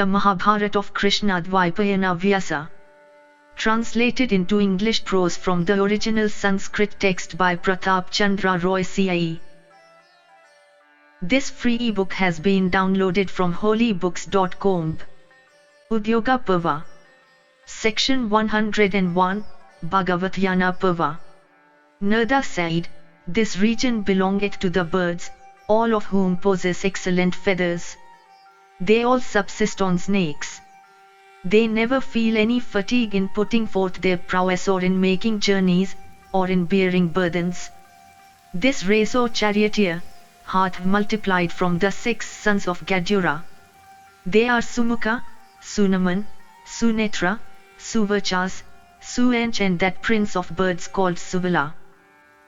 the Mahabharata of Krishna-Dwaipayana Vyasa. Translated into English prose from the original Sanskrit text by Pratap Chandra Roy C.I.E. This free ebook has been downloaded from holybooks.com. Udyoga Parva. Section 101, Bhagavat-yana Parva. Narada said, "This region belongeth to the birds, all of whom possess excellent feathers. They all subsist on snakes. They never feel any fatigue in putting forth their prowess or in making journeys, or in bearing burdens. This race or charioteer hath multiplied from the 6 sons of Gadura. They are Sumukha, Sunaman, Sunetra, Suvachas, Suench and that prince of birds called Suvala.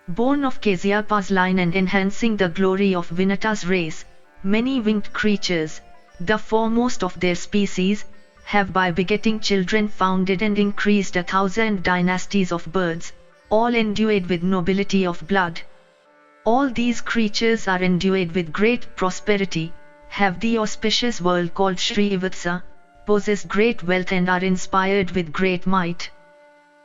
Born of Kasyapa's line and enhancing the glory of Vinata's race, many winged creatures, the foremost of their species, have by begetting children founded and increased 1,000 dynasties of birds, all endued with nobility of blood. All these creatures are endued with great prosperity, have the auspicious world called Srivatsa, possess great wealth and are inspired with great might.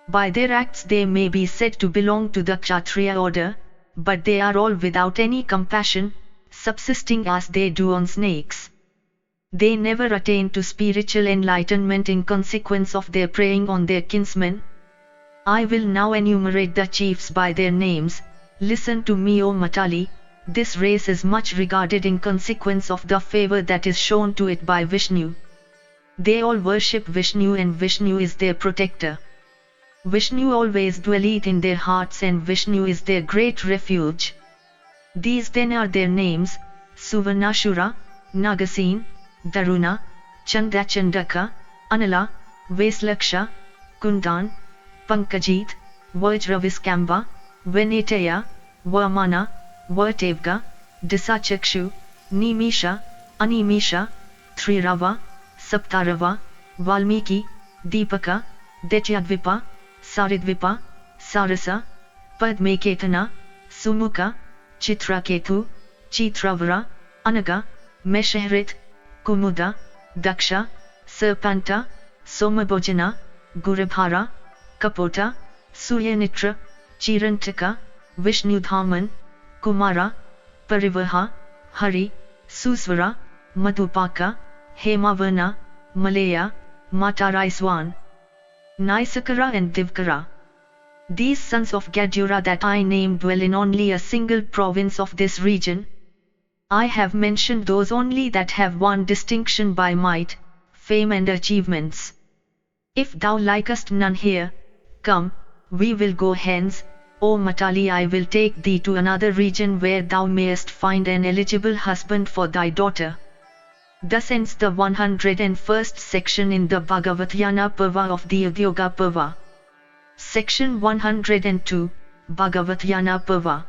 By their acts they may be said to belong to the Kshatriya order, but they are all without any compassion, subsisting as they do on snakes. They never attain to spiritual enlightenment in consequence of their preying on their kinsmen. I will now enumerate the chiefs by their names. Listen to me, O Matali. This race is much regarded in consequence of the favor that is shown to it by Vishnu. They all worship Vishnu and Vishnu is their protector. Vishnu always dwelleth in their hearts and Vishnu is their great refuge. These then are their names: Suvarnashura, Nagasen, Daruna, Chandachandaka, Anala, Veslaksha, Kundan, Pankajit, Vajraviskamba, Venetaya, Vamana, Vartevga, Disachakshu, Nimisha, Animisha, Trirava, Saptarava, Valmiki, Deepaka, Detyadvipa, Saridvipa, Sarasa, Padmeketana, Sumukha, Chitraketu, Chitravara, Anaga, Meshahrit, Kumuda, Daksha, Serpanta, Somabhojana, Gurabhara, Kapota, Suryanitra, Chirantaka, Vishnudhaman, Kumara, Parivaha, Hari, Susvara, Madhupaka, Hemavarna, Malaya, Mataraiswan, Naisakara and Divkara. These sons of Gadura that I name dwell in only a single province of this region. I have mentioned those only that have won distinction by might, fame and achievements. If thou likest none here, come, we will go hence. O Matali, I will take thee to another region where thou mayest find an eligible husband for thy daughter." Thus ends the 101st section in the Bhagavat-yana Parva of the Udyoga Parva. Section 102, Bhagavat-yana Parva.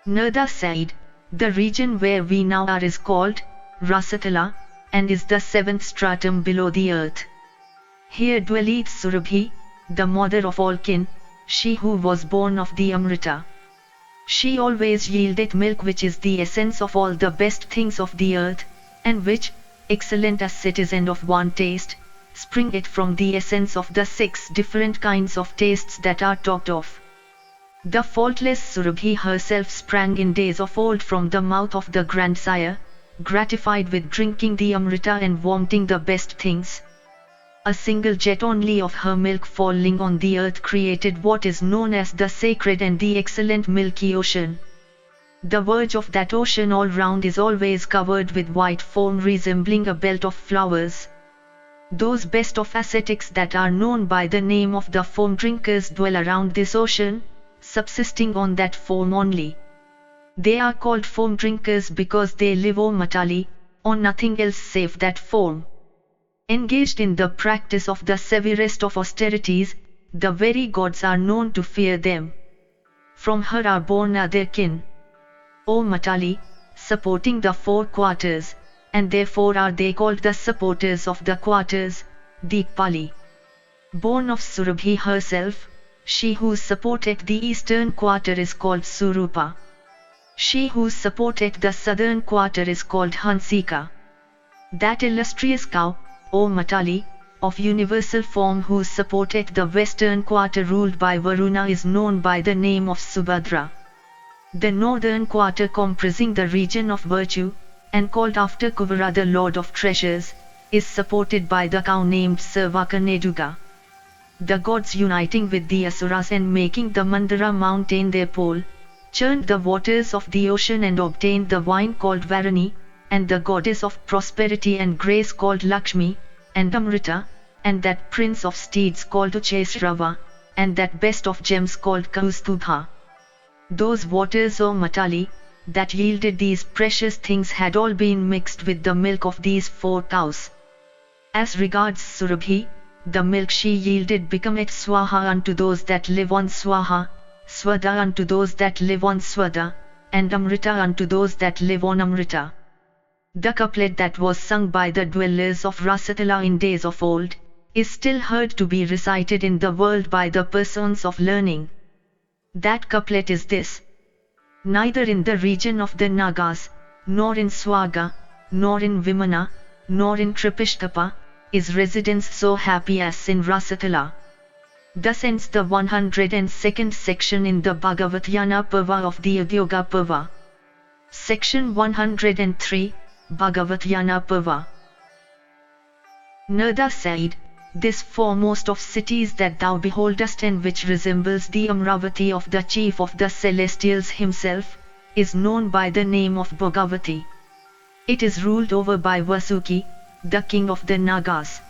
Narada said, "The region where we now are is called Rasatala, and is the 7th stratum below the earth. Here dwelleth Surabhi, the mother of all kin, she who was born of the Amrita. She always yieldeth milk, which is the essence of all the best things of the earth, and which, excellent as it is and of one taste, springeth from the essence of the 6 different kinds of tastes that are talked of. The faultless Surabhi herself sprang in days of old from the mouth of the grandsire, gratified with drinking the Amrita and wanting the best things. A single jet only of her milk falling on the earth created what is known as the sacred and the excellent milky ocean. The verge of that ocean all round is always covered with white foam resembling a belt of flowers. Those best of ascetics that are known by the name of the foam drinkers dwell around this ocean, subsisting on that foam only. They are called foam drinkers because they live, O Matali, on nothing else save that foam. Engaged in the practice of the severest of austerities, the very gods are known to fear them. From her are born other kin, O Matali, supporting the 4 quarters, and therefore are they called the supporters of the quarters, Deepali. Born of Surabhi herself, she who supporteth the eastern quarter is called Surupa. She who supporteth the southern quarter is called Hansika. That illustrious cow, O Matali, of universal form whose supporteth the western quarter ruled by Varuna is known by the name of Subhadra. The northern quarter comprising the region of virtue, and called after Kuvara the lord of treasures, is supported by the cow named Sarvakaneduga. The gods uniting with the Asuras and making the Mandara mountain their pole, churned the waters of the ocean and obtained the wine called Varani, and the goddess of prosperity and grace called Lakshmi, and Amrita, and that prince of steeds called Uchesrava, and that best of gems called Kaustubha. Those waters, O Matali, that yielded these precious things had all been mixed with the milk of these 4 cows. As regards Surabhi, the milk she yielded becometh Swaha unto those that live on Swaha, Swada unto those that live on Swada, and Amrita unto those that live on Amrita. The couplet that was sung by the dwellers of Rasatala in days of old, is still heard to be recited in the world by the persons of learning. That couplet is this: neither in the region of the Nagas, nor in Swaga, nor in Vimana, nor in Tripishtapa, is residence so happy as in Rasatala. Thus ends the 102nd section in the Bhagavat Parva of the Udyoga Parva. Section 103, Bhagavat Parva. Narada said, this foremost of cities that thou beholdest and which resembles the Amravati of the chief of the celestials himself, is known by the name of Bhagavati. It is ruled over by Vasuki, the king of the Nagas.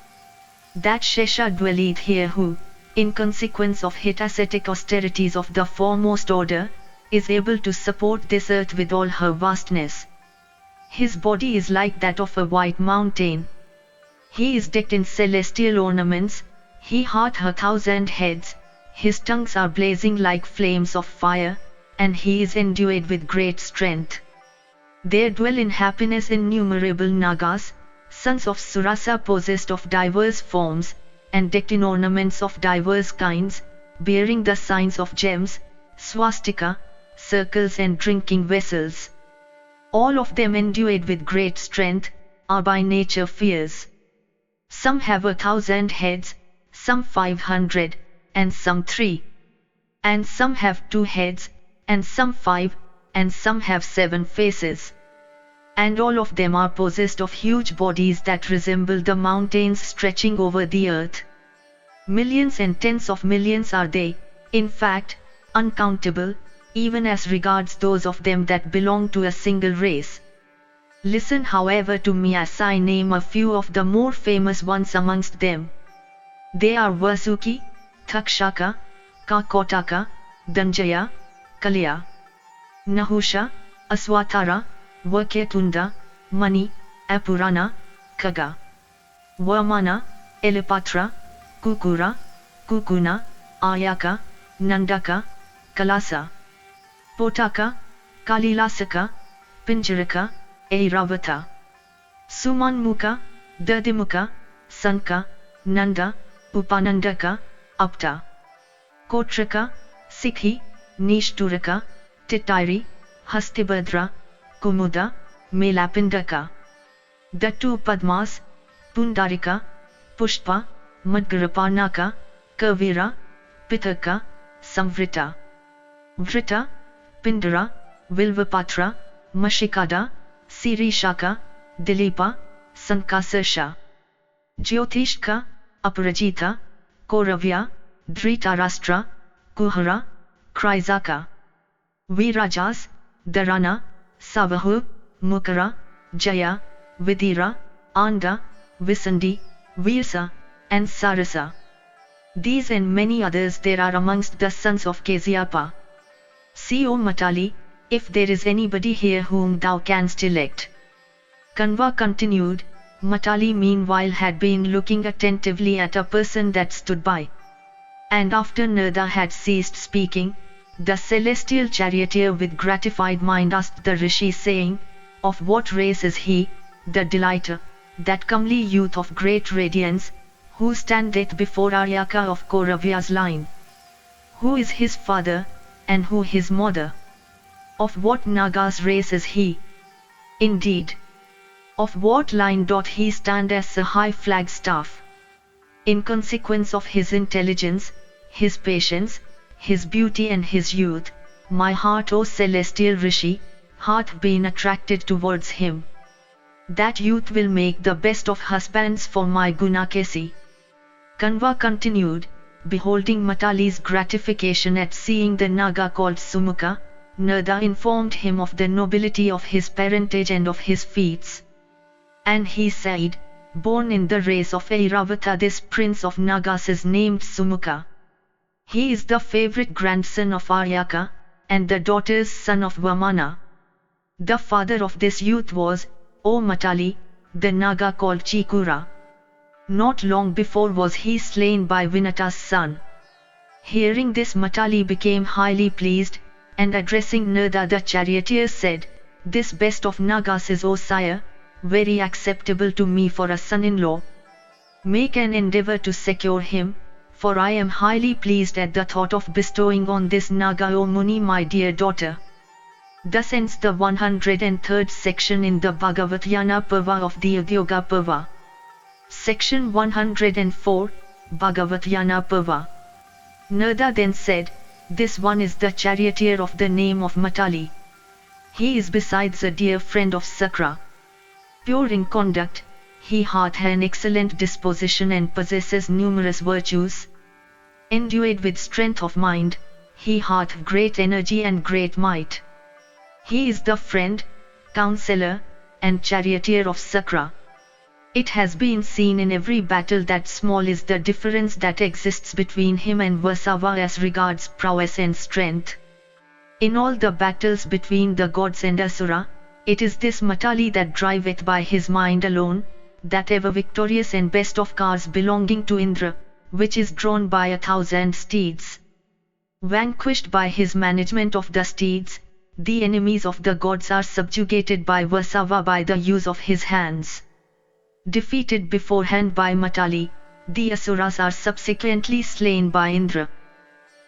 That Shesha dwelleth here who, in consequence of his ascetic austerities of the foremost order, is able to support this earth with all her vastness. His body is like that of a white mountain. He is decked in celestial ornaments, he hath 1,000 heads, his tongues are blazing like flames of fire, and he is endued with great strength. There dwell in happiness innumerable Nagas, sons of Surasa possessed of diverse forms, and decked in ornaments of diverse kinds, bearing the signs of gems, swastika, circles and drinking vessels. All of them endued with great strength, are by nature fierce. Some have 1,000 heads, some 500, and some 3. And some have 2 heads, and some 5, and some have 7 faces. And all of them are possessed of huge bodies that resemble the mountains stretching over the earth. Millions and tens of millions are they, in fact, uncountable, even as regards those of them that belong to a single race. Listen however to me as I name a few of the more famous ones amongst them. They are Vasuki, Takshaka, Kakotaka, Dhanjaya, Kalya, Nahusha, Aswatara, Vakyatunda, Mani, Apurana, Kaga, Vamana, Elipatra, Kukura, Kukuna, Ayaka, Nandaka, Kalasa, Potaka, Kalilasaka, Pinjaraka, Airavata, Sumanmuka, Dadimuka, Sanka, Nanda, Upanandaka, Apta, Kotraka, Sikhi, Nishturaka, Titairi, Hastibhadra, Kumuda, Melapindaka. The 2 Padmas, Pundarika, Pushpa, Madgarapanaka, Kavira, Pitaka, Samvrita, Vrita, Pindara, Vilvapatra, Mashikada, Sirishaka, Dilipa, Sankasarsha, Jyotishka, Aparajita, Kauravya, Dhritarashtra, Kuhara, Krizaka, Virajas, Dharana, Savahu, Mukara, Jaya, Vidira, Anda, Visandi, Virsa, and Sarasa. These and many others there are amongst the sons of Kasyapa. See, O Matali, if there is anybody here whom thou canst elect. Kanva continued. Matali meanwhile had been looking attentively at a person that stood by. And after Narada had ceased speaking, the celestial charioteer with gratified mind asked the rishi saying, of what race is he, the delighter, that comely youth of great radiance, who standeth before Aryaka of Kauravya's line? Who is his father, and who his mother? Of what Naga's race is he? Indeed, Of what line doth he stand as a high flagstaff? In consequence of his intelligence, his patience, his beauty and his youth, my heart, O celestial Rishi, hath been attracted towards him. That youth will make the best of husbands for my Gunakesi. Kanva continued, beholding Matali's gratification at seeing the Naga called Sumukha, Narada informed him of the nobility of his parentage and of his feats. And he said, born in the race of Airavata, this prince of Nagas is named Sumukha. He is the favorite grandson of Aryaka, and the daughter's son of Vamana. The father of this youth was, O Matali, the Naga called Chikura. Not long before was he slain by Vinata's son. Hearing this, Matali became highly pleased, and addressing Narada the charioteer said, this best of Nagas is, O sire, very acceptable to me for a son-in-law. Make an endeavor to secure him, for I am highly pleased at the thought of bestowing on this Naga, O Muni, my dear daughter. Thus ends the 103rd section in the Bhagavatyana Parva of the Udyoga Parva. Section 104, Bhagavatyana Parva. Narada then said, this one is the charioteer of the name of Matali. He is besides a dear friend of Sakra. Pure in conduct, he hath an excellent disposition and possesses numerous virtues. Endued with strength of mind, he hath great energy and great might. He is the friend, counselor, and charioteer of Sakra. It has been seen in every battle that small is the difference that exists between him and Vasava as regards prowess and strength. In all the battles between the gods and Asura, it is this Matali that driveth by his mind alone, that ever victorious and best of cars belonging to Indra, which is drawn by 1,000 steeds. Vanquished by his management of the steeds, the enemies of the gods are subjugated by Vasava by the use of his hands. Defeated beforehand by Matali, the Asuras are subsequently slain by Indra.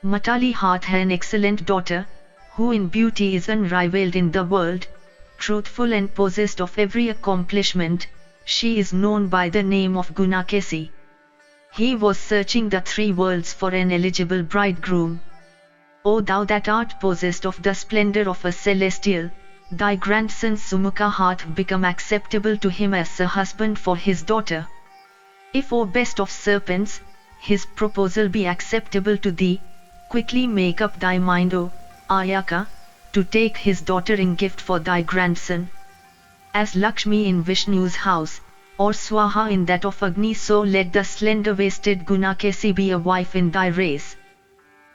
Matali hath an excellent daughter, who in beauty is unrivaled in the world, truthful and possessed of every accomplishment. She is known by the name of Gunakesi. He was searching the three worlds for an eligible bridegroom. O thou that art possessed of the splendor of a celestial, thy grandson Sumukha hath become acceptable to him as a husband for his daughter. If, O best of serpents, his proposal be acceptable to thee, quickly make up thy mind, O Ayaka, to take his daughter in gift for thy grandson. As Lakshmi in Vishnu's house, or Swaha in that of Agni, so let the slender-waisted Gunakesi be a wife in thy race.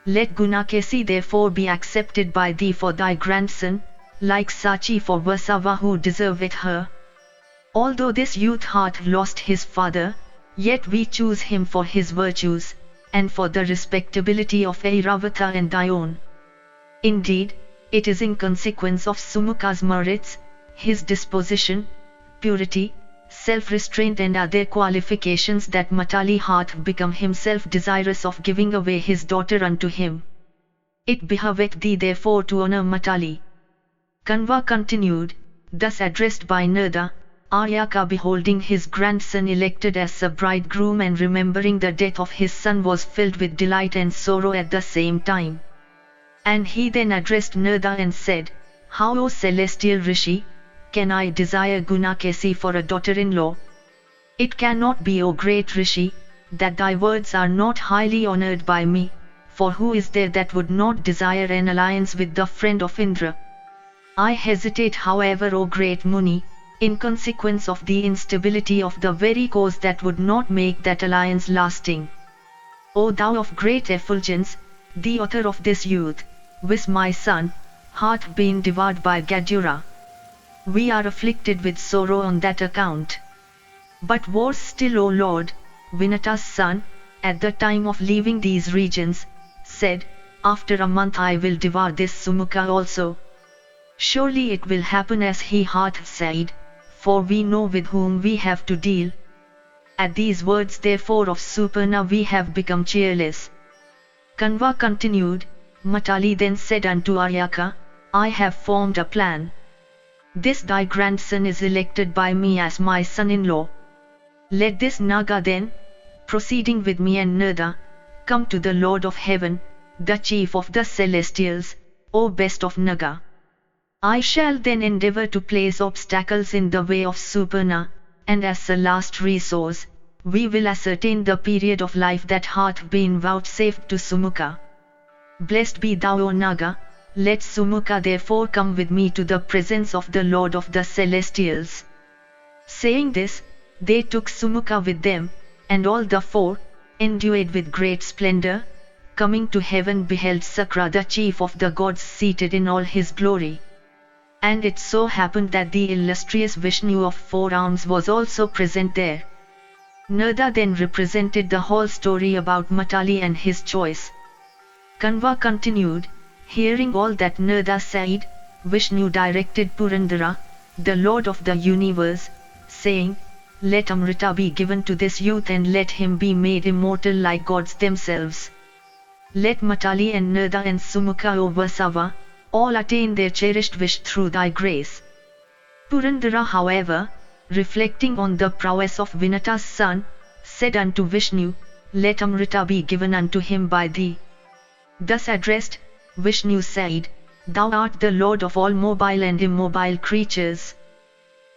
Let Gunakesi therefore be accepted by thee for thy grandson, like Sachi for Vasava who deserveth her. Although this youth hath lost his father, yet we choose him for his virtues, and for the respectability of Airavata and thy own. Indeed, it is in consequence of Sumukha's merits, his disposition, purity, self-restraint and other qualifications that Matali hath become himself desirous of giving away his daughter unto him. It behoveth thee therefore to honor Matali. Kanva continued, thus addressed by Narada, Aryaka beholding his grandson elected as a bridegroom and remembering the death of his son was filled with delight and sorrow at the same time. And he then addressed Narada and said, how, O celestial Rishi, can I desire Gunakesi for a daughter-in-law? It cannot be, O great Rishi, that thy words are not highly honored by me, for who is there that would not desire an alliance with the friend of Indra? I hesitate however, O great Muni, in consequence of the instability of the very cause that would not make that alliance lasting. O thou of great effulgence, the author of this youth, Vis my son, hath been devoured by Gadura. We are afflicted with sorrow on that account. But worse still, O Lord, Vinata's son, at the time of leaving these regions, said, after a month I will devour this Sumukha also. Surely it will happen as he hath said, for we know with whom we have to deal. At these words therefore of Suparna we have become cheerless. Kanva continued, Matali then said unto Aryaka, I have formed a plan. This thy grandson is elected by me as my son-in-law. Let this Naga then, proceeding with me and Narada, come to the Lord of Heaven, the chief of the celestials, O best of Naga. I shall then endeavor to place obstacles in the way of Suparna, and as a last resource, we will ascertain the period of life that hath been vouchsafed to Sumukha. Blessed be thou, O Naga, let Sumukha therefore come with me to the presence of the Lord of the Celestials. Saying this, they took Sumukha with them, and all the four, endued with great splendor, coming to heaven beheld Sakra the chief of the gods seated in all his glory. And it so happened that the illustrious Vishnu of 4 arms was also present there. Narada then represented the whole story about Matali and his choice. Kanva continued, hearing all that Narada said, Vishnu directed Purandara, the Lord of the universe, saying, let Amrita be given to this youth and let him be made immortal like gods themselves. Let Matali and Narada and Sumukha O Vasava, all attain their cherished wish through thy grace. Purandara, however, reflecting on the prowess of Vinata's son, said unto Vishnu, let Amrita be given unto him by thee. Thus addressed, Vishnu said, thou art the Lord of all mobile and immobile creatures.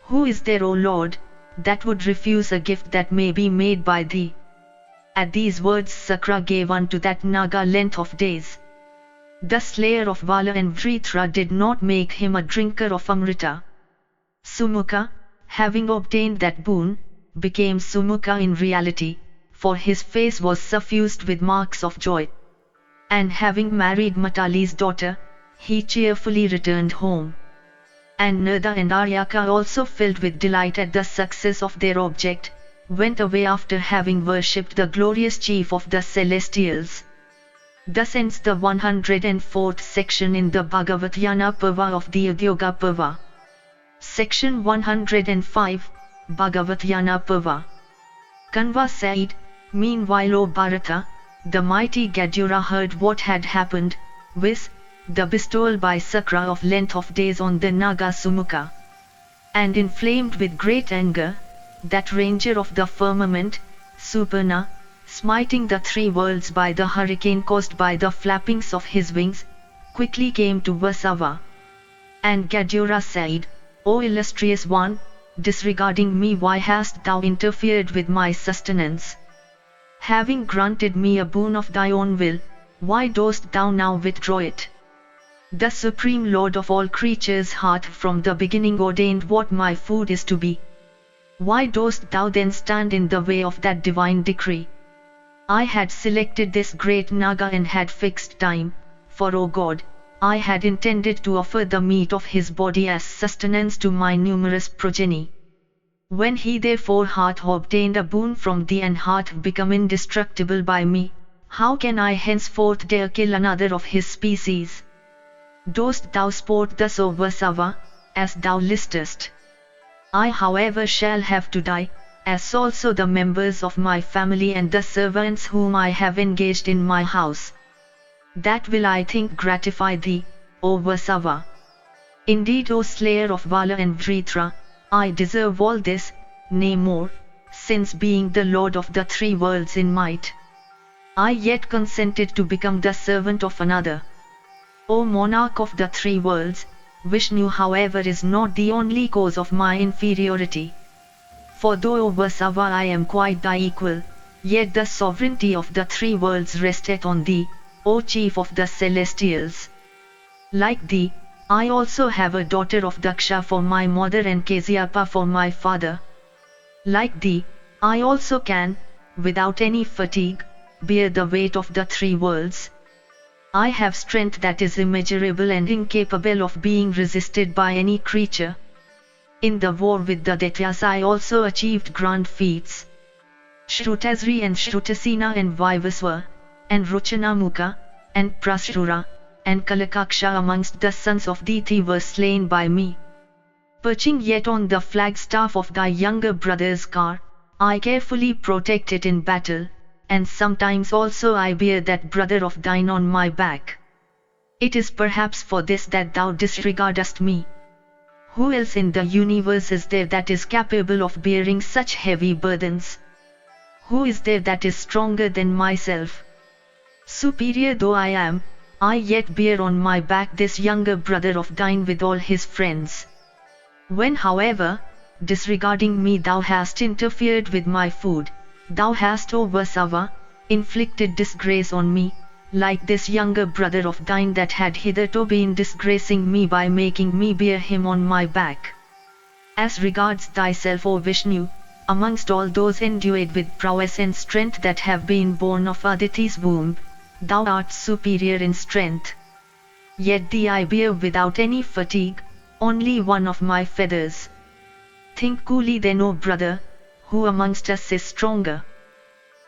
Who is there, O Lord, that would refuse a gift that may be made by thee? At these words Sakra gave unto that Naga length of days. The slayer of Vala and Vritra did not make him a drinker of Amrita. Sumukha, having obtained that boon, became Sumukha in reality, for his face was suffused with marks of joy. And having married Matali's daughter, he cheerfully returned home. And Narada and Aryaka, also filled with delight at the success of their object, went away after having worshipped the glorious chief of the celestials. Thus ends the 104th section in the Bhagavat Parva of the Udyoga Parva. Section 105, Bhagavat Parva. Kanva said, meanwhile, O Bharata, the mighty Gadura heard what had happened, viz., the bestowal by Sakra of length of days on the Naga Sumukha. And inflamed with great anger, that ranger of the firmament, Suparna, smiting the 3 worlds by the hurricane caused by the flappings of his wings, quickly came to Vasava. And Gadura said, O illustrious one, disregarding me, why hast thou interfered with my sustenance? Having granted me a boon of thy own will, why dost thou now withdraw it? The Supreme Lord of all creatures hath from the beginning ordained what my food is to be. Why dost thou then stand in the way of that divine decree? I had selected this great Naga and had fixed time, for O God, I had intended to offer the meat of his body as sustenance to my numerous progeny. When he therefore hath obtained a boon from thee and hath become indestructible by me, how can I henceforth dare kill another of his species? Dost thou sport thus, O Vasava, as thou listest? I, however, shall have to die, as also the members of my family and the servants whom I have engaged in my house. That will, I think, gratify thee, O Vasava. Indeed, O slayer of Vala and Vritra, I deserve all this, nay more, since being the Lord of the 3 worlds in might, I yet consented to become the servant of another. O monarch of the 3 worlds, Vishnu, however, is not the only cause of my inferiority. For though, O Vasava, I am quite thy equal, yet the sovereignty of the 3 worlds resteth on thee, O chief of the celestials. Like thee, I also have a daughter of Daksha for my mother and Kasyapa for my father. Like thee, I also can, without any fatigue, bear the weight of the 3 worlds. I have strength that is immeasurable and incapable of being resisted by any creature. In the war with the Daityas I also achieved grand feats. Shrutasri and Shrutasena and Vivaswa, and Ruchanamukha, and Prashura, and Kalakaksha amongst the sons of Diti were slain by me. Perching yet on the flagstaff of thy younger brother's car, I carefully protect it in battle, and sometimes also I bear that brother of thine on my back. It is perhaps for this that thou disregardest me. Who else in the universe is there that is capable of bearing such heavy burdens? Who is there that is stronger than myself? Superior though I am, I yet bear on my back this younger brother of thine with all his friends. When, however, disregarding me, thou hast interfered with my food, thou hast, O Vasava, inflicted disgrace on me, like this younger brother of thine that had hitherto been disgracing me by making me bear him on my back. As regards thyself, O Vishnu, amongst all those endued with prowess and strength that have been born of Aditi's womb, thou art superior in strength. Yet thee I bear without any fatigue, only one of my feathers. Think coolly then, O brother, who amongst us is stronger?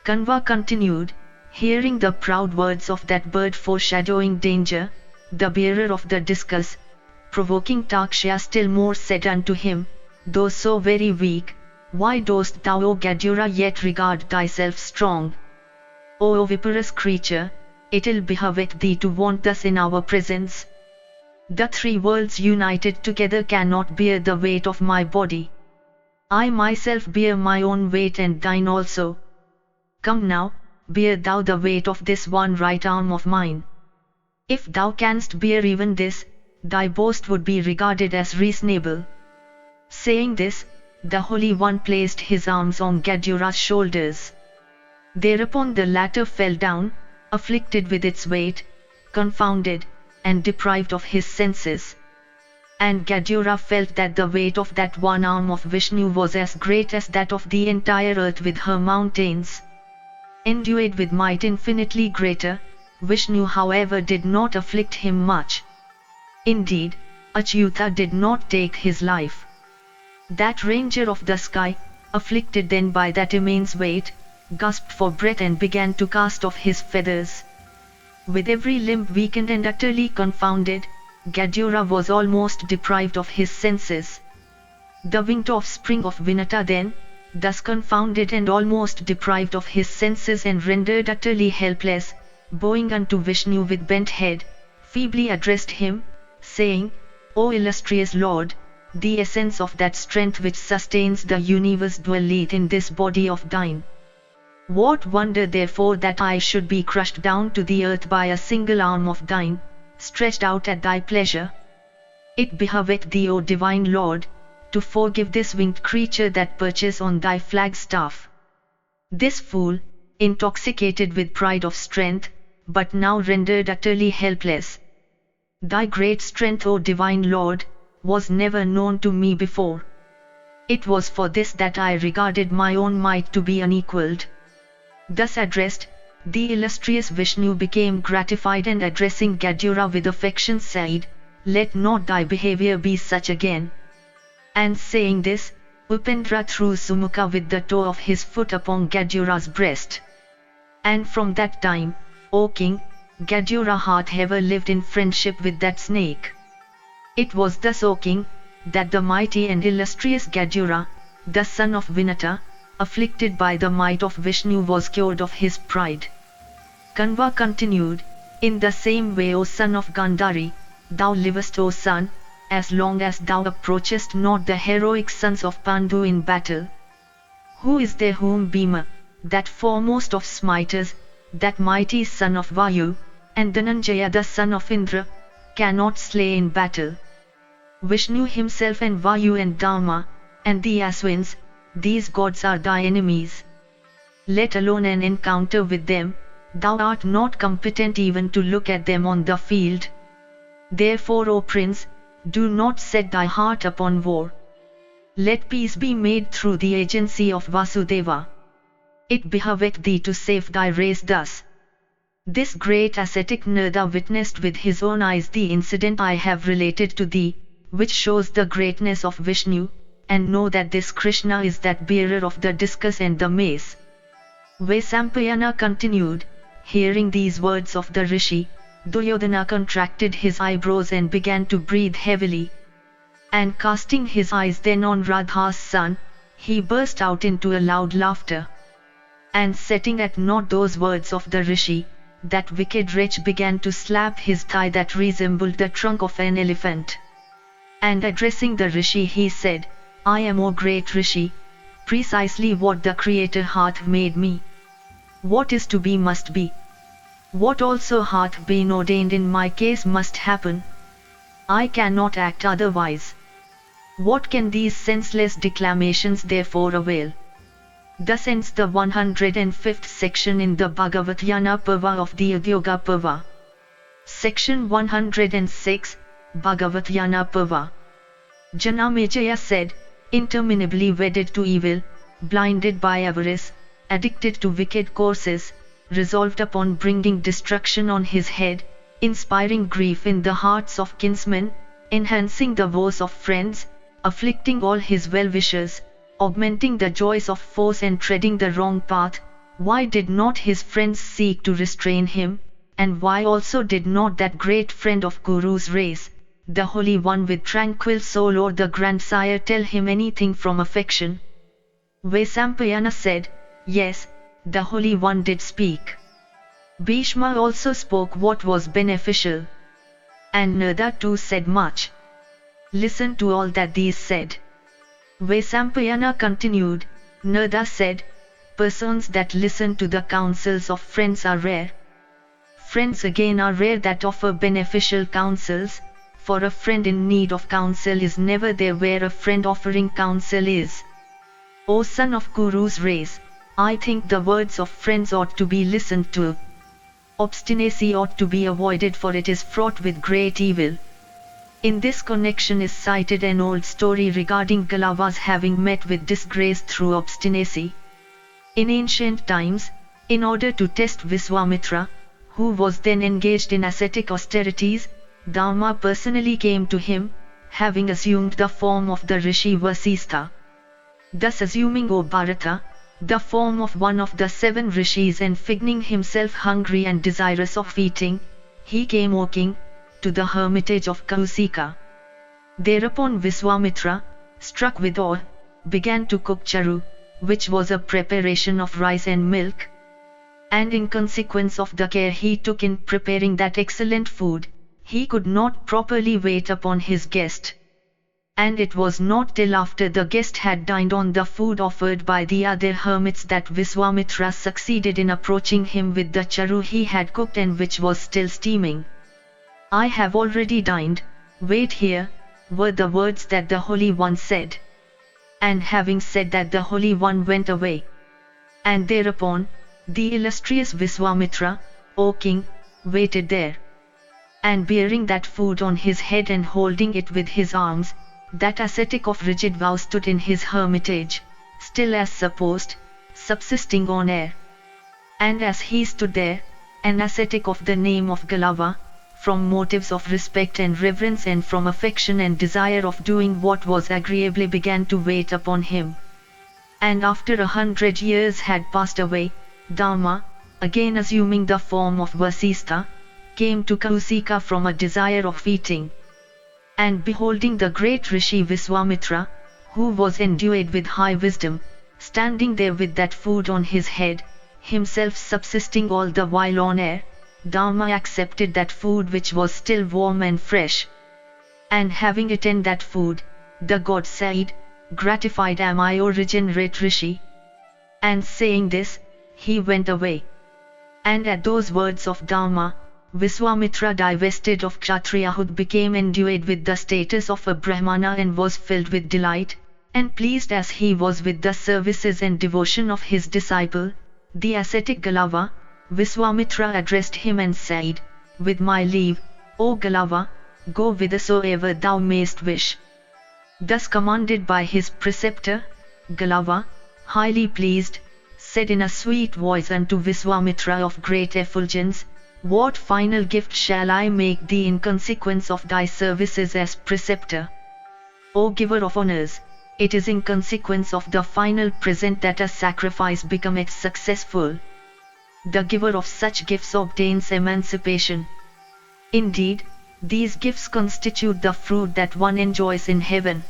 Kanva continued, hearing the proud words of that bird foreshadowing danger, the bearer of the discus, provoking Takshya still more, said unto him, though so very weak, why dost thou, O Gadura, yet regard thyself strong? O oviparous creature, it ill behoveth thee to vaunt thus in our presence. The three worlds united together cannot bear the weight of my body. I myself bear my own weight and thine also. Come now, bear thou the weight of this one right arm of mine. If thou canst bear even this, thy boast would be regarded as reasonable. Saying this, the Holy One placed his arms on Gadura's shoulders. Thereupon the latter fell down, afflicted with its weight, confounded, and deprived of his senses. And Gadura felt that the weight of that one arm of Vishnu was as great as that of the entire earth with her mountains. Endued with might infinitely greater, Vishnu however did not afflict him much. Indeed, Achyuta did not take his life. That ranger of the sky, afflicted then by that immense weight, gasped for breath and began to cast off his feathers. With every limb weakened and utterly confounded, Gadura was almost deprived of his senses. The winged offspring of Vinata then, thus confounded and almost deprived of his senses and rendered utterly helpless, bowing unto Vishnu with bent head, feebly addressed him, saying, O illustrious Lord, the essence of that strength which sustains the universe dwelleth in this body of thine. What wonder therefore that I should be crushed down to the earth by a single arm of thine, stretched out at thy pleasure? It behoveth thee, O divine Lord, to forgive this winged creature that perches on thy flagstaff. This fool, intoxicated with pride of strength, but now rendered utterly helpless. Thy great strength, O divine Lord, was never known to me before. It was for this that I regarded my own might to be unequalled. Thus addressed, the illustrious Vishnu became gratified and addressing Gadura with affection said, Let not thy behavior be such again. And saying this, Upendra threw Sumukha with the toe of his foot upon Gadura's breast. And from that time, O king, Gadura hath ever lived in friendship with that snake. It was thus, O king, that the mighty and illustrious Gadura, the son of Vinata, afflicted by the might of Vishnu, was cured of his pride. Kanva continued, In the same way, O son of Gandhari, thou livest, O son, as long as thou approachest not the heroic sons of Pandu in battle. Who is there whom Bhima, that foremost of smiters, that mighty son of Vayu, and Dhananjaya the son of Indra, cannot slay in battle? Vishnu himself and Vayu and Dharma, and the Aswins, these gods are thy enemies. Let alone an encounter with them, thou art not competent even to look at them on the field. Therefore, O prince, do not set thy heart upon war. Let peace be made through the agency of Vasudeva. It behoveth thee to save thy race thus. This great ascetic Narada witnessed with his own eyes the incident I have related to thee, which shows the greatness of Vishnu, and know that this Krishna is that bearer of the discus and the mace. Vaisampayana continued, hearing these words of the rishi, Duryodhana contracted his eyebrows and began to breathe heavily. And casting his eyes then on Radha's son, he burst out into a loud laughter. And setting at naught those words of the rishi, that wicked wretch began to slap his thigh that resembled the trunk of an elephant. And addressing the rishi he said, I am, O great rishi, precisely what the Creator hath made me. What is to be must be. What also hath been ordained in my case must happen. I cannot act otherwise. What can these senseless declamations therefore avail? Thus ends the 105th section in the Bhagavat-yana Parva of the Udyoga Parva. Section 106, Bhagavat-yana Parva. Janamejaya said, interminably wedded to evil, blinded by avarice, addicted to wicked courses, resolved upon bringing destruction on his head, inspiring grief in the hearts of kinsmen, enhancing the woes of friends, afflicting all his well-wishers, augmenting the joys of foes and treading the wrong path, why did not his friends seek to restrain him, and why also did not that great friend of Guru's race, the Holy One with tranquil soul or the grandsire tell him anything from affection? Vaisampayana said, yes, the Holy One did speak. Bhishma also spoke what was beneficial. And Narada too said much. Listen to all that these said. Vaisampayana continued, Narada said, persons that listen to the counsels of friends are rare. Friends again are rare that offer beneficial counsels, for a friend in need of counsel is never there where a friend offering counsel is. O son of Guru's race, I think the words of friends ought to be listened to. Obstinacy ought to be avoided, for it is fraught with great evil. In this connection is cited an old story regarding Galavas having met with disgrace through obstinacy. In ancient times, in order to test Viswamitra, who was then engaged in ascetic austerities, Dharma personally came to him, having assumed the form of the rishi Vasistha. Thus assuming, O Bharata, the form of one of the 7 rishis and finding himself hungry and desirous of eating, he came, O king, to the hermitage of Kausika. Thereupon Viswamitra, struck with awe, began to cook charu, which was a preparation of rice and milk. And in consequence of the care he took in preparing that excellent food, he could not properly wait upon his guest. And it was not till after the guest had dined on the food offered by the other hermits that Viswamitra succeeded in approaching him with the charu he had cooked and which was still steaming. I have already dined, wait here, were the words that the Holy One said. And having said that, the Holy One went away. And thereupon, the illustrious Viswamitra, O king, waited there. And bearing that food on his head and holding it with his arms, that ascetic of rigid vow stood in his hermitage, still as supposed, subsisting on air. And as he stood there, an ascetic of the name of Galava, from motives of respect and reverence and from affection and desire of doing what was agreeably, began to wait upon him. And after 100 years had passed away, Dharma, again assuming the form of Vasistha, came to Kausika from a desire of eating. And beholding the great rishi Viswamitra, who was endued with high wisdom, standing there with that food on his head, himself subsisting all the while on air, Dharma accepted that food which was still warm and fresh. And having eaten that food, the god said, gratified am I, O regenerate rishi. And saying this, he went away. And at those words of Dharma, Viswamitra, divested of Kshatriyahood, became endued with the status of a Brahmana and was filled with delight, and pleased as he was with the services and devotion of his disciple, the ascetic Galava. Viswamitra addressed him and said, with my leave, O Galava, go whithersoever thou mayst wish. Thus commanded by his preceptor, Galava, highly pleased, said in a sweet voice unto Viswamitra of great effulgence, what final gift shall I make thee in consequence of thy services as preceptor? O giver of honors, it is in consequence of the final present that a sacrifice becometh successful. The giver of such gifts obtains emancipation. Indeed, these gifts constitute the fruit that one enjoys in heaven.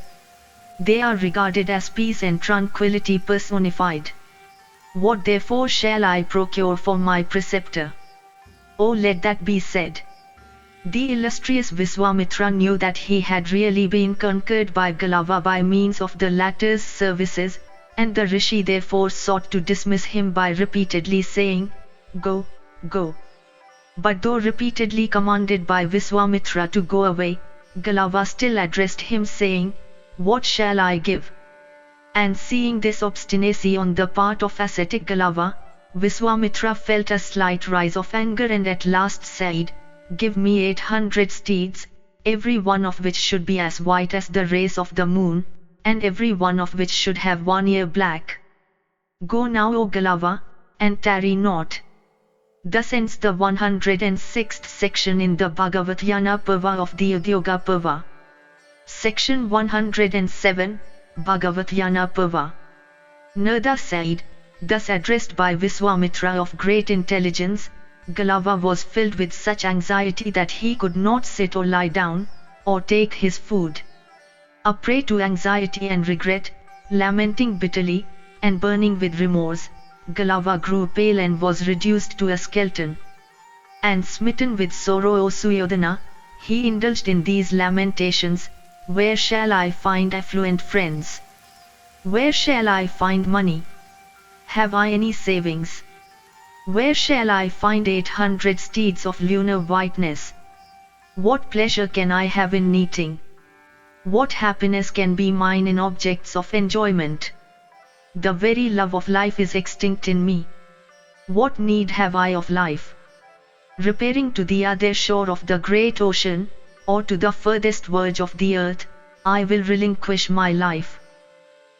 They are regarded as peace and tranquility personified. What therefore shall I procure for my preceptor? Oh, let that be said. The illustrious Viswamitra knew that he had really been conquered by Galava by means of the latter's services, and the rishi therefore sought to dismiss him by repeatedly saying, "Go, go." But though repeatedly commanded by Viswamitra to go away, Galava still addressed him saying, "What shall I give?" And seeing this obstinacy on the part of ascetic Galava, Viswamitra felt a slight rise of anger and at last said, "Give me 800 steeds, every one of which should be as white as the rays of the moon, and every one of which should have one ear black. Go now, O Galava, and tarry not." Thus ends the 106th section in the Bhagavatyana Parva of the Udyoga Parva. Section 107, Bhagavatyana Parva. Narada said, thus addressed by Viswamitra of great intelligence, Galava was filled with such anxiety that he could not sit or lie down, or take his food. A prey to anxiety and regret, lamenting bitterly, and burning with remorse, Galava grew pale and was reduced to a skeleton. And smitten with sorrow, O Suyodhana, he indulged in these lamentations, "Where shall I find affluent friends? Where shall I find money? Have I any savings? Where shall I find 800 steeds of lunar whiteness? What pleasure can I have in knitting? What happiness can be mine in objects of enjoyment? The very love of life is extinct in me. What need have I of life? Repairing to the other shore of the great ocean, or to the furthest verge of the earth, I will relinquish my life.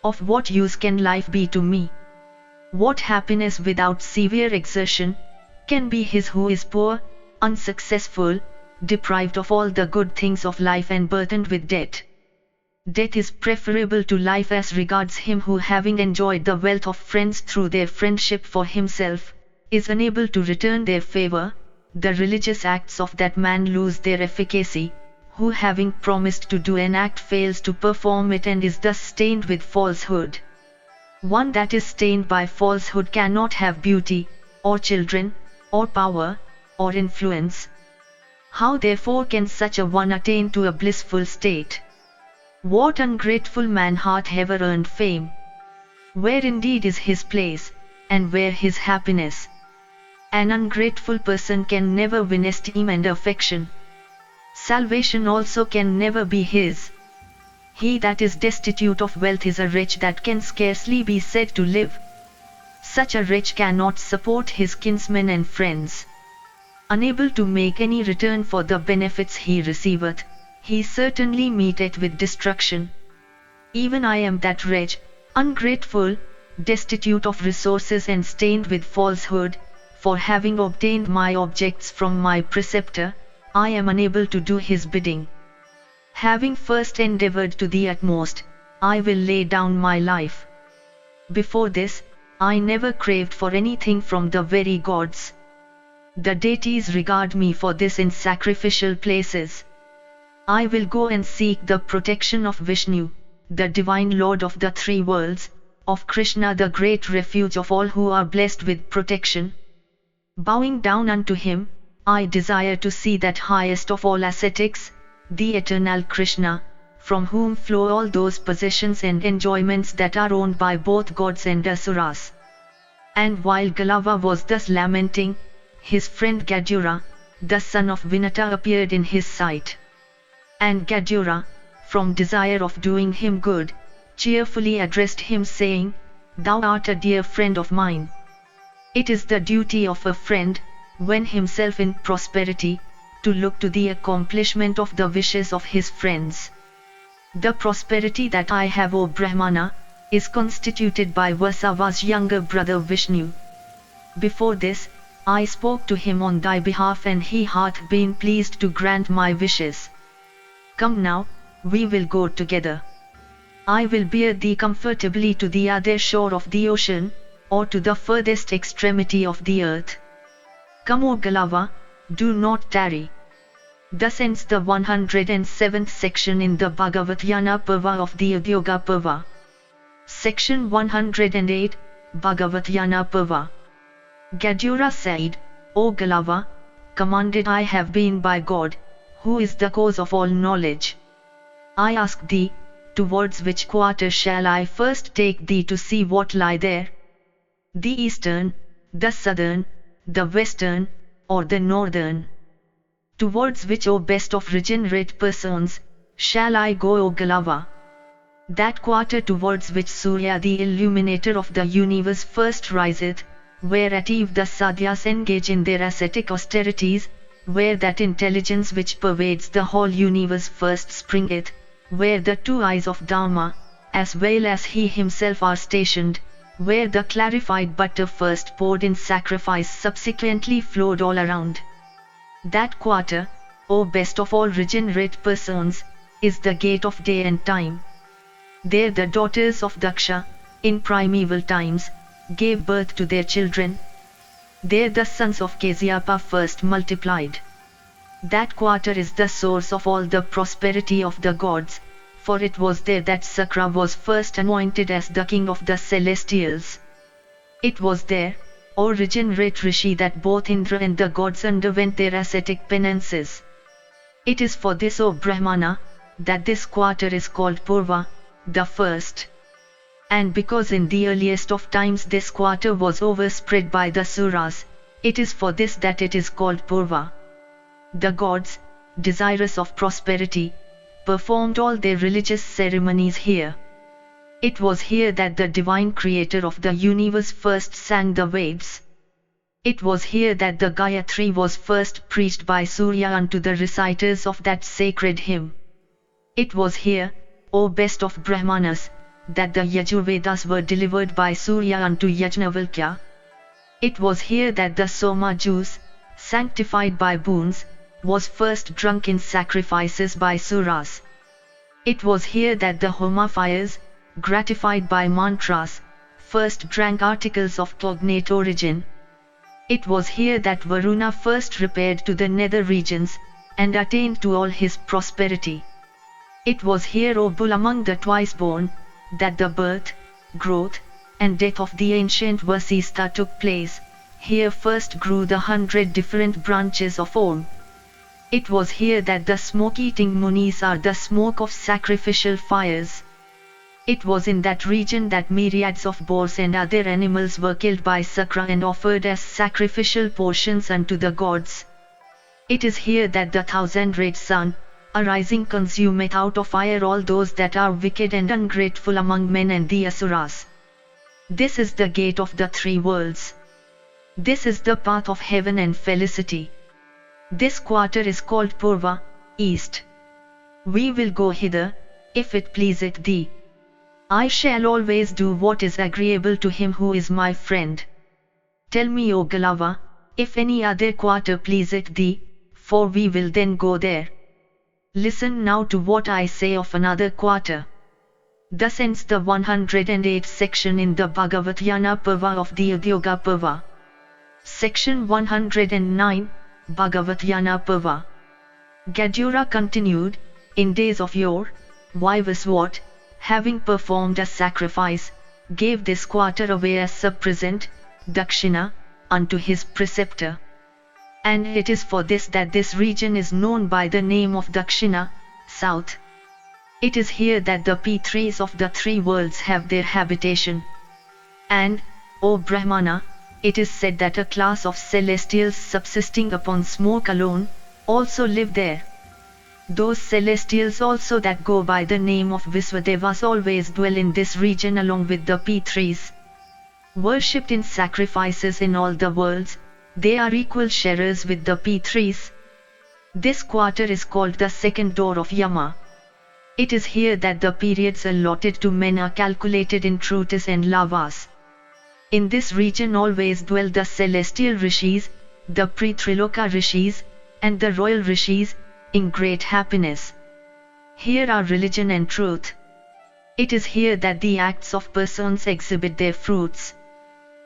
Of what use can life be to me? What happiness without severe exertion can be his who is poor, unsuccessful, deprived of all the good things of life and burdened with debt? Death is preferable to life as regards him who, having enjoyed the wealth of friends through their friendship for himself, is unable to return their favor. The religious acts of that man lose their efficacy, who having promised to do an act fails to perform it and is thus stained with falsehood. One that is stained by falsehood cannot have beauty, or children, or power, or influence. How therefore can such a one attain to a blissful state? What ungrateful man hath ever earned fame? Where indeed is his place, and where his happiness? An ungrateful person can never win esteem and affection. Salvation also can never be his. He that is destitute of wealth is a wretch that can scarcely be said to live. Such a wretch cannot support his kinsmen and friends. Unable to make any return for the benefits he receiveth, he certainly meeteth with destruction. Even I am that wretch, ungrateful, destitute of resources and stained with falsehood, for having obtained my objects from my preceptor, I am unable to do his bidding. Having first endeavored to the utmost, I will lay down my life. Before this, I never craved for anything from the very gods. The deities regard me for this in sacrificial places. I will go and seek the protection of Vishnu, the divine Lord of the three worlds, of Krishna the great refuge of all who are blessed with protection. Bowing down unto him, I desire to see that highest of all ascetics, the eternal Krishna, from whom flow all those possessions and enjoyments that are owned by both gods and asuras. And while Galava was thus lamenting, his friend Gadura, the son of Vinata, appeared in his sight. And Gadura, from desire of doing him good, cheerfully addressed him saying, "Thou art a dear friend of mine. It is the duty of a friend, when himself in prosperity, to look to the accomplishment of the wishes of his friends. The prosperity that I have, O Brahmana, is constituted by Vasava's younger brother Vishnu. Before this, I spoke to him on thy behalf and he hath been pleased to grant my wishes. Come now, we will go together. I will bear thee comfortably to the other shore of the ocean, or to the furthest extremity of the earth. Come, O Galava, do not tarry." Thus ends the 107th section in the Bhagavatyana Parva of the Udyoga Parva. Section 108, Bhagavatyana Parva. Gadura said, "O Galava, commanded I have been by God, who is the cause of all knowledge. I ask thee, towards which quarter shall I first take thee to see what lie there? The eastern, the southern, the western, or the northern? Towards which, O best of regenerate persons, shall I go, O Galava? That quarter towards which Surya the illuminator of the universe first riseth, where at eve the sadhyas engage in their ascetic austerities, where that intelligence which pervades the whole universe first springeth, where the two eyes of Dharma, as well as he himself are stationed, where the clarified butter first poured in sacrifice subsequently flowed all around. That quarter, O best of all regenerate persons, is the gate of day and time. There the daughters of Daksha, in primeval times, gave birth to their children. There the sons of Kasyapa first multiplied. That quarter is the source of all the prosperity of the gods, for it was there that Sakra was first anointed as the king of the celestials. It was there, O regenerate Rishi, that both Indra and the gods underwent their ascetic penances. It is for this, O Brahmana, that this quarter is called Purva, the first. And because in the earliest of times this quarter was overspread by the Suras, it is for this that it is called Purva. The gods, desirous of prosperity, performed all their religious ceremonies here. It was here that the divine creator of the universe first sang the Veds. It was here that the Gayatri was first preached by Surya unto the reciters of that sacred hymn. It was here, O best of Brahmanas, that the Yajurvedas were delivered by Surya unto Yajnavalkya. It was here that the Soma juice, sanctified by boons, was first drunk in sacrifices by Suras. It was here that the Homa fires, gratified by mantras, first drank articles of cognate origin. It was here that Varuna first repaired to the nether regions, and attained to all his prosperity. It was here, O bull among the twice born, that the birth, growth, and death of the ancient Vasistha took place. Here first grew the 100 different branches of Om. It was here that the smoke-eating munis are the smoke of sacrificial fires. It was in that region that myriads of boars and other animals were killed by Sakra and offered as sacrificial portions unto the gods. It is here that the 1,000-rayed sun, arising, consumeth out of fire all those that are wicked and ungrateful among men and the Asuras. This is the gate of the three worlds. This is the path of heaven and felicity. This quarter is called Purva, east. We will go hither, if it pleaseth thee. I shall always do what is agreeable to him who is my friend. Tell me, O Galava, if any other quarter pleaseth thee, for we will then go there. Listen now to what I say of another quarter. Thus ends the 108th section in the Bhagavatyana Parva of the Udyoga Parva. Section 109, Bhagavatyana Parva. Gadura continued, in days of yore, Vivaswat, having performed a sacrifice, gave this quarter away as a present, Dakshina, unto his preceptor. And it is for this that this region is known by the name of Dakshina, south. It is here that the P3s of the three worlds have their habitation. And, O Brahmana, it is said that a class of celestials subsisting upon smoke alone, also live there. Those celestials also that go by the name of Viswadevas always dwell in this region along with the P3s. Worshipped in sacrifices in all the worlds, they are equal sharers with the P3s. This quarter is called the second door of Yama. It is here that the periods allotted to men are calculated in trutis and lavas. In this region always dwell the celestial rishis, the pre-Triloka rishis, and the royal rishis, in great happiness. Here are religion and truth. It is here that the acts of persons exhibit their fruits.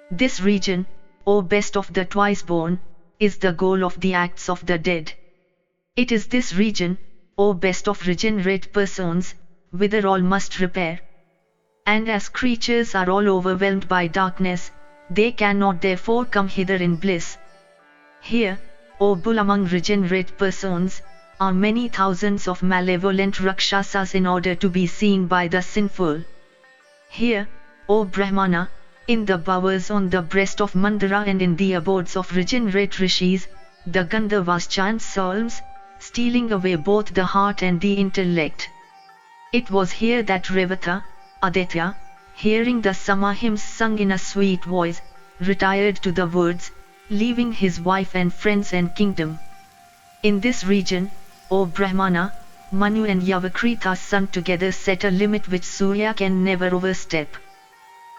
This region, O best of the twice born, is the goal of the acts of the dead. It is this region, O best of regenerate persons, whither all must repair. And as creatures are all overwhelmed by darkness, they cannot therefore come hither in bliss. Here, O bull among regenerate persons, are many thousands of malevolent Rakshasas in order to be seen by the sinful. Here, O Brahmana, in the bowers on the breast of Mandara and in the abodes of regenerate rishis, the Gandharvas chant psalms, stealing away both the heart and the intellect. It was here that Revata, Aditya, hearing the Sama hymns sung in a sweet voice, retired to the woods, leaving his wife and friends and kingdom. In this region, O Brahmana, Manu and Yavakrita's son together set a limit which Surya can never overstep.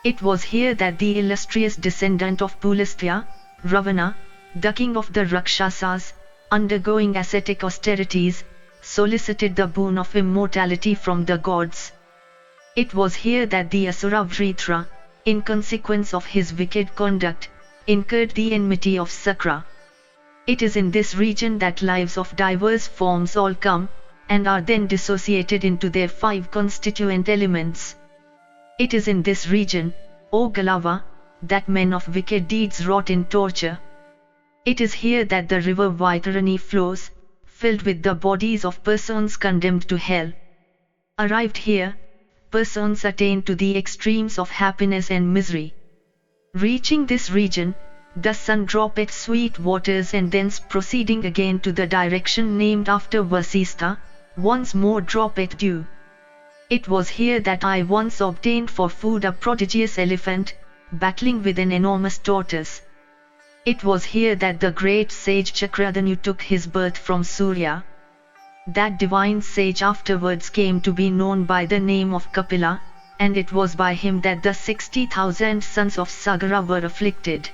It was here that the illustrious descendant of Pulastya, Ravana, the king of the Rakshasas, undergoing ascetic austerities, solicited the boon of immortality from the gods. It was here that the Asura Vritra, in consequence of his wicked conduct, incurred the enmity of Sakra. It is in this region that lives of diverse forms all come, and are then dissociated into their 5 constituent elements. It is in this region, O Galava, that men of wicked deeds rot in torture. It is here that the river Vaitarani flows, filled with the bodies of persons condemned to hell. Arrived here, persons attain to the extremes of happiness and misery. Reaching this region, the sun droppeth sweet waters and thence proceeding again to the direction named after Vasistha, once more droppeth dew. It was here that I once obtained for food a prodigious elephant, battling with an enormous tortoise. It was here that the great sage Chakradhanu took his birth from Surya. That divine sage afterwards came to be known by the name of Kapila, and it was by him that the 60,000 sons of Sagara were afflicted.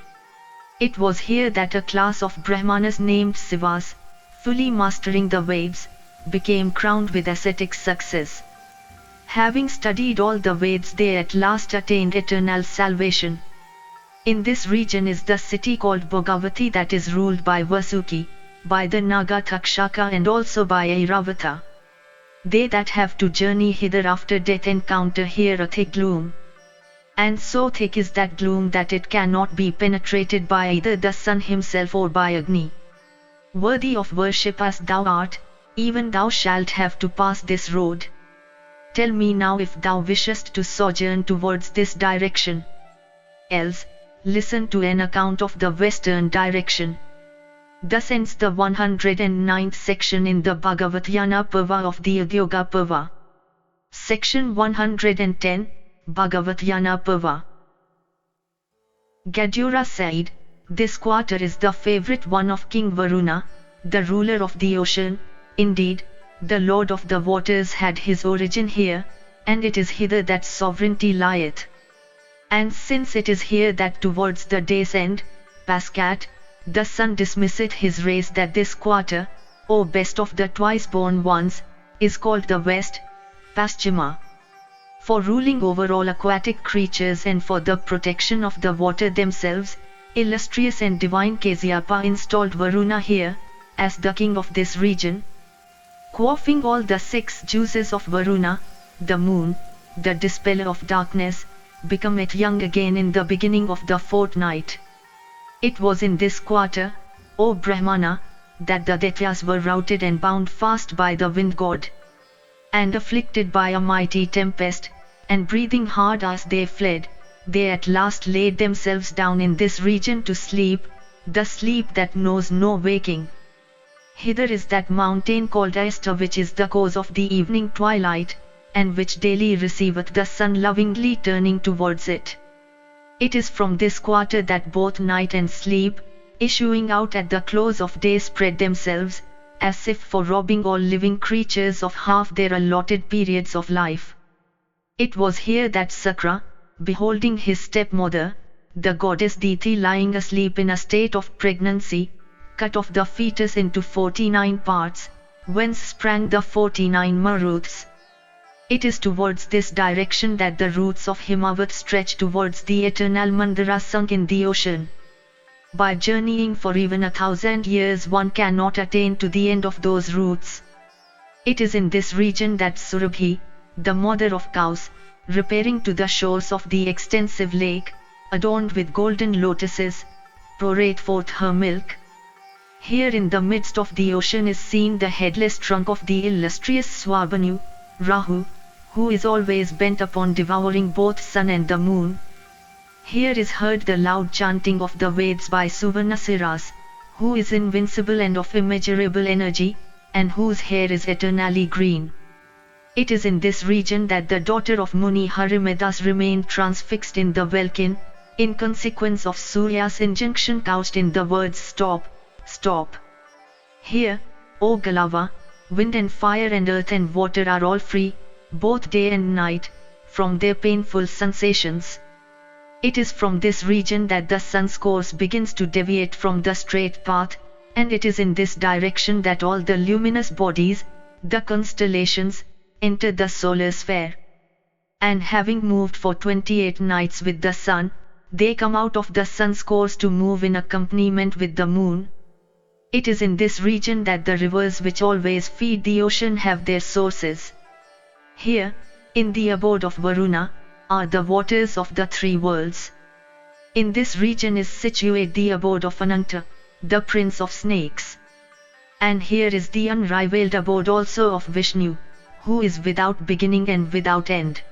It was here that a class of Brahmanas named Sivas, fully mastering the Veds, became crowned with ascetic success. Having studied all the Veds, they at last attained eternal salvation. In this region is the city called Bhogavati that is ruled by Vasuki, by the Naga Takshaka and also by Airavata. They that have to journey hither after death encounter here a thick gloom. And so thick is that gloom that it cannot be penetrated by either the sun himself or by Agni. Worthy of worship as thou art, even thou shalt have to pass this road. Tell me now if thou wishest to sojourn towards this direction. Else, listen to an account of the western direction. Thus ends the 109th section in the Bhagavatyana Parva of the Udyoga Parva. Section 110, Bhagavatyana Parva. Gadyura said, this quarter is the favorite one of King Varuna, the ruler of the ocean. Indeed, the Lord of the waters had his origin here, and it is hither that sovereignty lieth. And since it is here that towards the day's end, Pascat, the sun dismisseth his rays, that this quarter, O best of the twice-born ones, is called the West, Paschima. For ruling over all aquatic creatures and for the protection of the water themselves, illustrious and divine Kasyapa installed Varuna here, as the king of this region. Quaffing all the 6 juices of Varuna, the moon, the dispeller of darkness, becometh young again in the beginning of the fortnight. It was in this quarter, O Brahmana, that the Daityas were routed and bound fast by the wind god. And afflicted by a mighty tempest, and breathing hard as they fled, they at last laid themselves down in this region to sleep, the sleep that knows no waking. Hither is that mountain called Aista, which is the cause of the evening twilight, and which daily receiveth the sun lovingly turning towards it. It is from this quarter that both night and sleep, issuing out at the close of day, spread themselves, as if for robbing all living creatures of half their allotted periods of life. It was here that Sakra, beholding his stepmother, the goddess Diti lying asleep in a state of pregnancy, cut off the fetus into 49 parts, whence sprang the 49 Maruths. It is towards this direction that the roots of Himavat stretch towards the eternal Mandara sunk in the ocean. By journeying for even 1,000 years one cannot attain to the end of those roots. It is in this region that Surabhi, the mother of cows, repairing to the shores of the extensive lake, adorned with golden lotuses, poureth forth her milk. Here in the midst of the ocean is seen the headless trunk of the illustrious Swabhanu, Rahu, who is always bent upon devouring both sun and the moon. Here is heard the loud chanting of the Veds by Suvarnasiras, who is invincible and of immeasurable energy, and whose hair is eternally green. It is in this region that the daughter of Muni Harimedas remained transfixed in the welkin, in consequence of Surya's injunction couched in the words stop, stop. Here, O Galava, wind and fire and earth and water are all free, both day and night, from their painful sensations. It is from this region that the sun's course begins to deviate from the straight path, and it is in this direction that all the luminous bodies, the constellations, enter the solar sphere. And having moved for 28 nights with the sun, they come out of the sun's course to move in accompaniment with the moon. It is in this region that the rivers which always feed the ocean have their sources. Here, in the abode of Varuna, are the waters of the three worlds. In this region is situate the abode of Ananta, the prince of snakes. And here is the unrivaled abode also of Vishnu, who is without beginning and without end.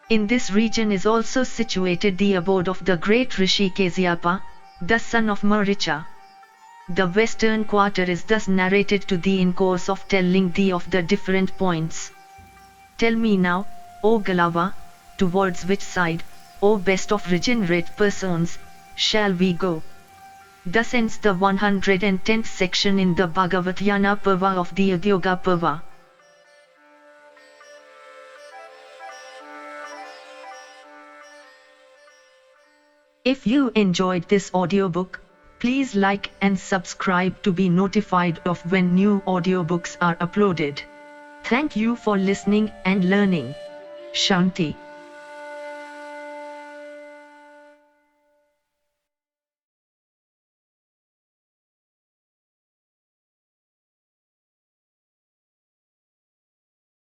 In this region is also situated the abode of the great Rishi Kasyapa, the son of Maricha. The western quarter is thus narrated to thee in course of telling thee of the different points. Tell me now, O Galava, towards which side, O best of regenerate persons, shall we go? Thus ends the 110th section in the Bhagavatyana Parva of the Udyoga Parva. If you enjoyed this audiobook, please like and subscribe to be notified of when new audiobooks are uploaded. Thank you for listening and learning. Shanti.